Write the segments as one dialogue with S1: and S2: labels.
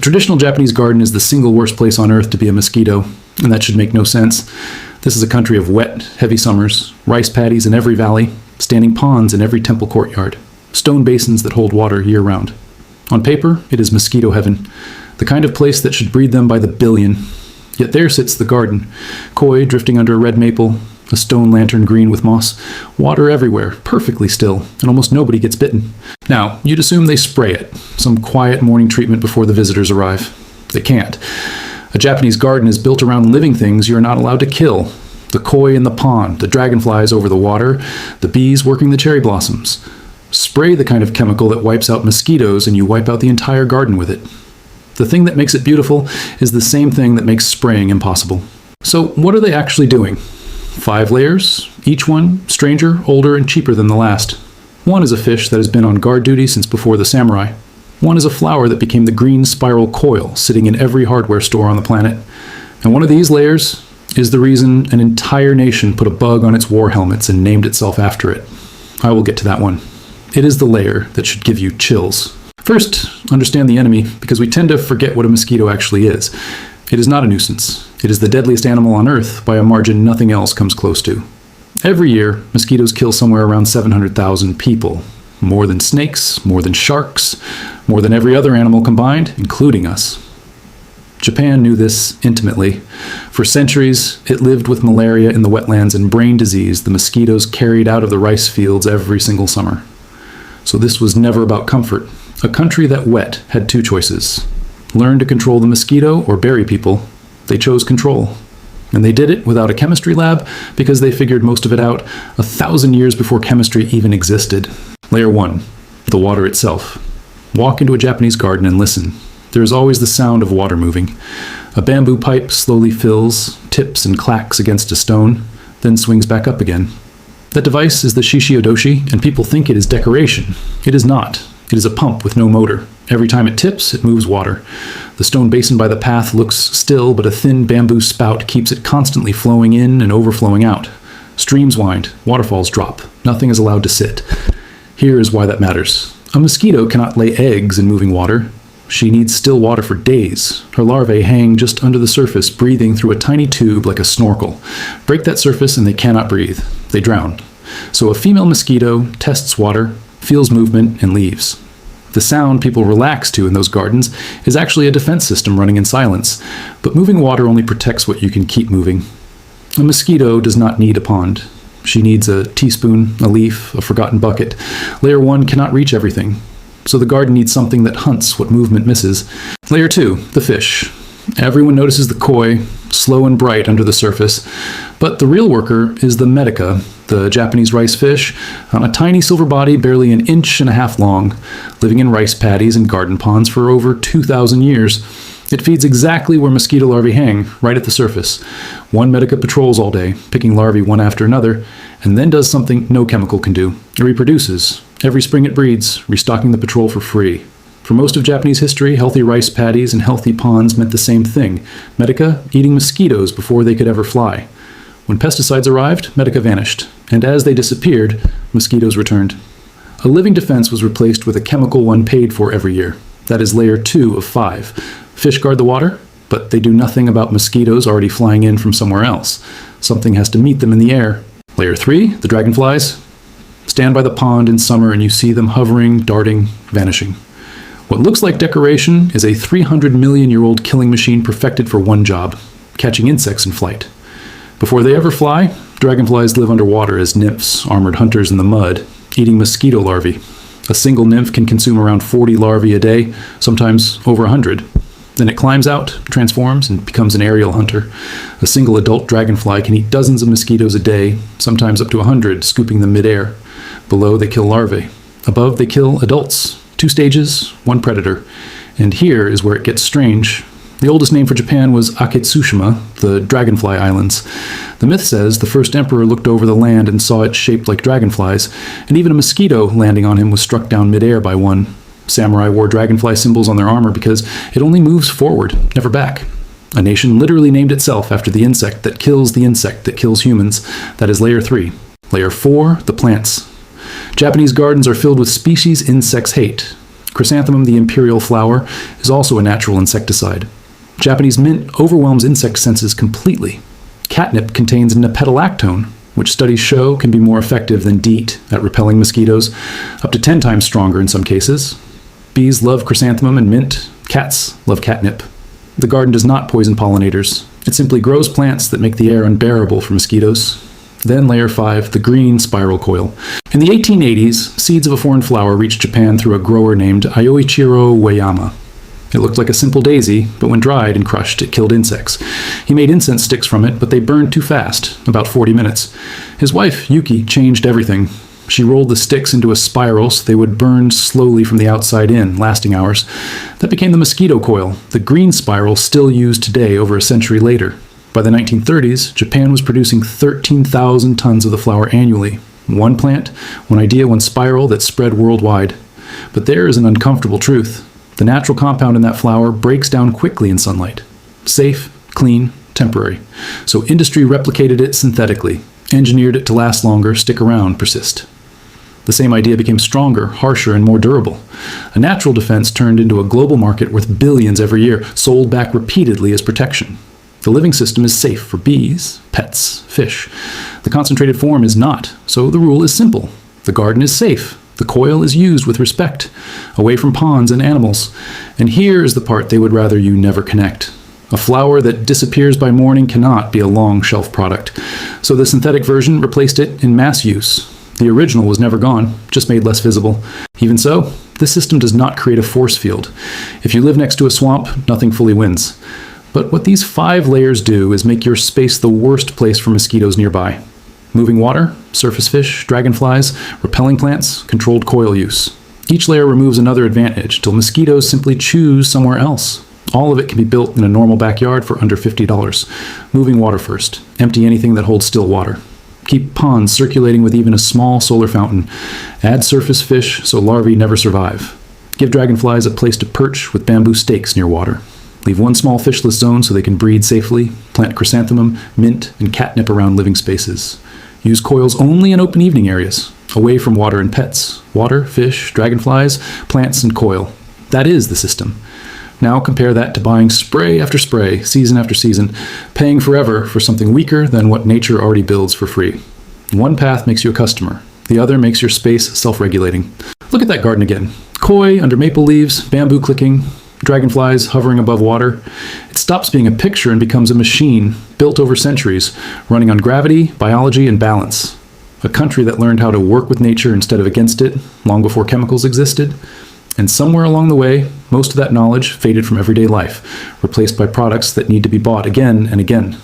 S1: traditional Japanese garden is the single worst place on earth to be a mosquito, and that should make no sense. This is a country of wet, heavy summers, rice paddies in every valley, standing ponds in every temple courtyard, stone basins that hold water year-round. On paper, it is mosquito heaven, the kind of place that should breed them by the billion. Yet there sits the garden, koi drifting under a red maple, a stone lantern green with moss, water everywhere, perfectly still, and almost nobody gets bitten. Now, you'd assume they spray it, some quiet morning treatment before the visitors arrive. They can't. A Japanese garden is built around living things you are not allowed to kill. The koi in the pond, the dragonflies over the water, the bees working the cherry blossoms. Spray the kind of chemical that wipes out mosquitoes and you wipe out the entire garden with it. The thing that makes it beautiful is the same thing that makes spraying impossible. So what are they actually doing? 5 layers, each one stranger, older, and cheaper than the last. One is a fish that has been on guard duty since before the samurai. One is a flower that became the green spiral coil sitting in every hardware store on the planet. And one of these layers is the reason an entire nation put a bug on its war helmets and named itself after it. I will get to that one. It is the layer that should give you chills. First, understand the enemy, because we tend to forget what a mosquito actually is. It is not a nuisance. It is the deadliest animal on Earth by a margin nothing else comes close to. Every year, mosquitoes kill somewhere around 700,000 people. More than snakes, more than sharks, more than every other animal combined, including us. Japan knew this intimately. For centuries, it lived with malaria in the wetlands and brain disease the mosquitoes carried out of the rice fields every single summer. So this was never about comfort. A country that wet had 2 choices. Learn to control the mosquito or bury people. They chose control. And they did it without a chemistry lab because they figured most of it out 1,000 years before chemistry even existed. Layer 1, the water itself. Walk into a Japanese garden and listen. There is always the sound of water moving. A bamboo pipe slowly fills, tips and clacks against a stone, then swings back up again. That device is the shishiodoshi, and people think it is decoration. It is not. It is a pump with no motor. Every time it tips, it moves water. The stone basin by the path looks still, but a thin bamboo spout keeps it constantly flowing in and overflowing out. Streams wind, waterfalls drop. Nothing is allowed to sit. Here is why that matters. A mosquito cannot lay eggs in moving water. She needs still water for days. Her larvae hang just under the surface, breathing through a tiny tube like a snorkel. Break that surface and they cannot breathe. They drown. So a female mosquito tests water, feels movement, and leaves. The sound people relax to in those gardens is actually a defense system running in silence, but moving water only protects what you can keep moving. A mosquito does not need a pond. She needs a teaspoon, a leaf, a forgotten bucket. Layer 1 cannot reach everything, so the garden needs something that hunts what movement misses. Layer 2, the fish. Everyone notices the koi, slow and bright under the surface, but the real worker is the medica, the Japanese rice fish, on a tiny silver body barely 1.5 inches long, living in rice paddies and garden ponds for over 2,000 years. It feeds exactly where mosquito larvae hang, right at the surface. One medica patrols all day, picking larvae one after another, and then does something no chemical can do. It reproduces. Every spring it breeds, restocking the patrol for free. For most of Japanese history, healthy rice paddies and healthy ponds meant the same thing. Medica eating mosquitoes before they could ever fly. When pesticides arrived, medica vanished, and as they disappeared, mosquitoes returned. A living defense was replaced with a chemical one paid for every year. That is layer 2 of 5. Fish guard the water, but they do nothing about mosquitoes already flying in from somewhere else. Something has to meet them in the air. Layer 3, the dragonflies. Stand by the pond in summer and you see them hovering, darting, vanishing. What looks like decoration is a 300-million-year-old killing machine perfected for one job: catching insects in flight. Before they ever fly, dragonflies live underwater as nymphs, armored hunters in the mud, eating mosquito larvae. A single nymph can consume around 40 larvae a day, sometimes over 100. Then it climbs out, transforms, and becomes an aerial hunter. A single adult dragonfly can eat dozens of mosquitoes a day, sometimes up to 100, scooping them midair. Below, they kill larvae. Above, they kill adults. 2 stages, 1 predator. And here is where it gets strange. The oldest name for Japan was Akitsushima, the Dragonfly Islands. The myth says the first emperor looked over the land and saw it shaped like dragonflies, and even a mosquito landing on him was struck down midair by one. Samurai wore dragonfly symbols on their armor because it only moves forward, never back. A nation literally named itself after the insect that kills humans. That is layer 3. Layer 4, the plants. Japanese gardens are filled with species insects hate. Chrysanthemum, the imperial flower, is also a natural insecticide. Japanese mint overwhelms insect senses completely. Catnip contains nepentolactone, which studies show can be more effective than DEET at repelling mosquitoes, up to 10 times stronger in some cases. Bees love chrysanthemum and mint. Cats love catnip. The garden does not poison pollinators. It simply grows plants that make the air unbearable for mosquitoes. Then layer 5, the green spiral coil. In the 1880s, seeds of a foreign flower reached Japan through a grower named Aoichiro Ueyama. It looked like a simple daisy, but when dried and crushed, it killed insects. He made incense sticks from it, but they burned too fast, about 40 minutes. His wife, Yuki, changed everything. She rolled the sticks into a spiral so they would burn slowly from the outside in, lasting hours. That became the mosquito coil, the green spiral still used today over a century later. By the 1930s, Japan was producing 13,000 tons of the flower annually. One plant, one idea, one spiral that spread worldwide. But there is an uncomfortable truth. The natural compound in that flower breaks down quickly in sunlight. Safe, clean, temporary. So industry replicated it synthetically, engineered it to last longer, stick around, persist. The same idea became stronger, harsher, and more durable. A natural defense turned into a global market worth billions every year, sold back repeatedly as protection. The living system is safe for bees, pets, fish. The concentrated form is not, so the rule is simple. The garden is safe. The coil is used with respect, away from ponds and animals. And here is the part they would rather you never connect. A flower that disappears by morning cannot be a long shelf product. So the synthetic version replaced it in mass use. The original was never gone, just made less visible. Even so, this system does not create a force field. If you live next to a swamp, nothing fully wins. But what these 5 layers do is make your space the worst place for mosquitoes nearby. Moving water, surface fish, dragonflies, repelling plants, controlled coil use. Each layer removes another advantage till mosquitoes simply choose somewhere else. All of it can be built in a normal backyard for under $50. Moving water first. Empty anything that holds still water. Keep ponds circulating with even a small solar fountain. Add surface fish so larvae never survive. Give dragonflies a place to perch with bamboo stakes near water. Leave one small fishless zone so they can breed safely. Plant chrysanthemum, mint, and catnip around living spaces. Use coils only in open evening areas, away from water and pets. Water, fish, dragonflies, plants, and coil. That is the system. Now compare that to buying spray after spray, season after season, paying forever for something weaker than what nature already builds for free. One path makes you a customer. The other makes your space self-regulating. Look at that garden again. Koi under maple leaves, bamboo clicking, dragonflies hovering above water. It stops being a picture and becomes a machine built over centuries, running on gravity, biology, and balance. A country that learned how to work with nature instead of against it long before chemicals existed. And somewhere along the way, most of that knowledge faded from everyday life, replaced by products that need to be bought again and again.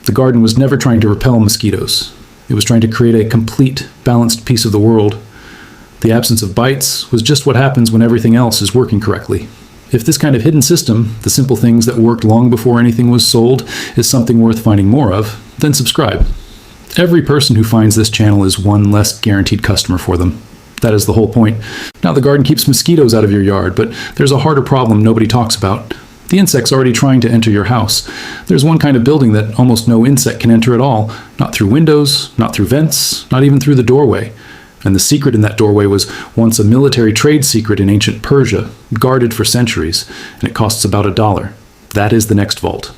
S1: The garden was never trying to repel mosquitoes. It was trying to create a complete, balanced piece of the world. The absence of bites was just what happens when everything else is working correctly. If this kind of hidden system, the simple things that worked long before anything was sold, is something worth finding more of, then subscribe. Every person who finds this channel is one less guaranteed customer for them. That is the whole point. Now the garden keeps mosquitoes out of your yard, but there's a harder problem nobody talks about. The insect's already trying to enter your house. There's one kind of building that almost no insect can enter at all, not through windows, not through vents, not even through the doorway. And the secret in that doorway was once a military trade secret in ancient Persia, guarded for centuries, and it costs about $1. That is the next vault.